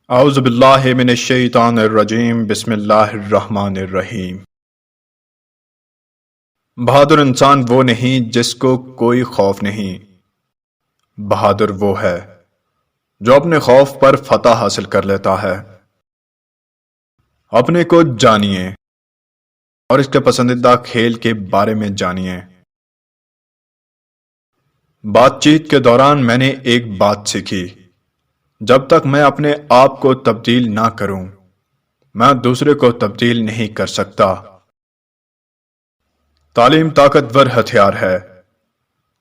اعوذ باللہ من الشیطان الرجیم بسم اللہ الرحمن الرحیم۔ بہادر انسان وہ نہیں جس کو کوئی خوف نہیں، بہادر وہ ہے جو اپنے خوف پر فتح حاصل کر لیتا ہے۔ اپنے کو جانیے اور اس کے پسندیدہ کھیل کے بارے میں جانیے۔ بات چیت کے دوران میں نے ایک بات سیکھی، جب تک میں اپنے آپ کو تبدیل نہ کروں میں دوسرے کو تبدیل نہیں کر سکتا۔ تعلیم طاقتور ہتھیار ہے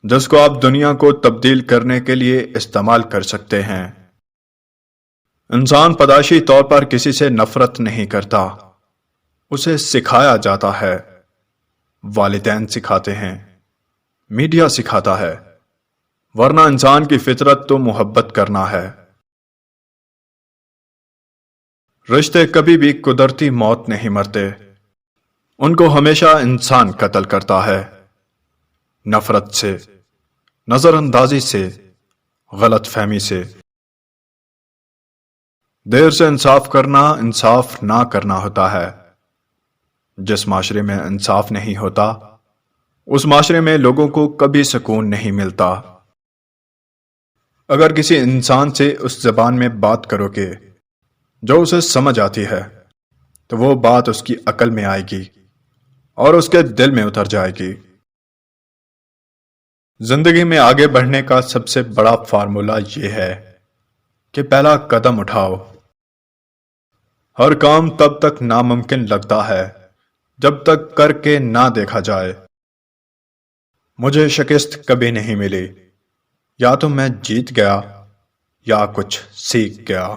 جس کو آپ دنیا کو تبدیل کرنے کے لیے استعمال کر سکتے ہیں۔ انسان پیدائشی طور پر کسی سے نفرت نہیں کرتا، اسے سکھایا جاتا ہے۔ والدین سکھاتے ہیں، میڈیا سکھاتا ہے، ورنہ انسان کی فطرت تو محبت کرنا ہے۔ رشتے کبھی بھی قدرتی موت نہیں مرتے، ان کو ہمیشہ انسان قتل کرتا ہے، نفرت سے، نظر اندازی سے، غلط فہمی سے۔ دیر سے انصاف کرنا انصاف نہ کرنا ہوتا ہے۔ جس معاشرے میں انصاف نہیں ہوتا اس معاشرے میں لوگوں کو کبھی سکون نہیں ملتا۔ اگر کسی انسان سے اس زبان میں بات کرو گے جو اسے سمجھ آتی ہے تو وہ بات اس کی عقل میں آئے گی اور اس کے دل میں اتر جائے گی۔ زندگی میں آگے بڑھنے کا سب سے بڑا فارمولا یہ ہے کہ پہلا قدم اٹھاؤ۔ ہر کام تب تک ناممکن لگتا ہے جب تک کر کے نہ دیکھا جائے۔ مجھے شکست کبھی نہیں ملی، یا تو میں جیت گیا یا کچھ سیکھ گیا۔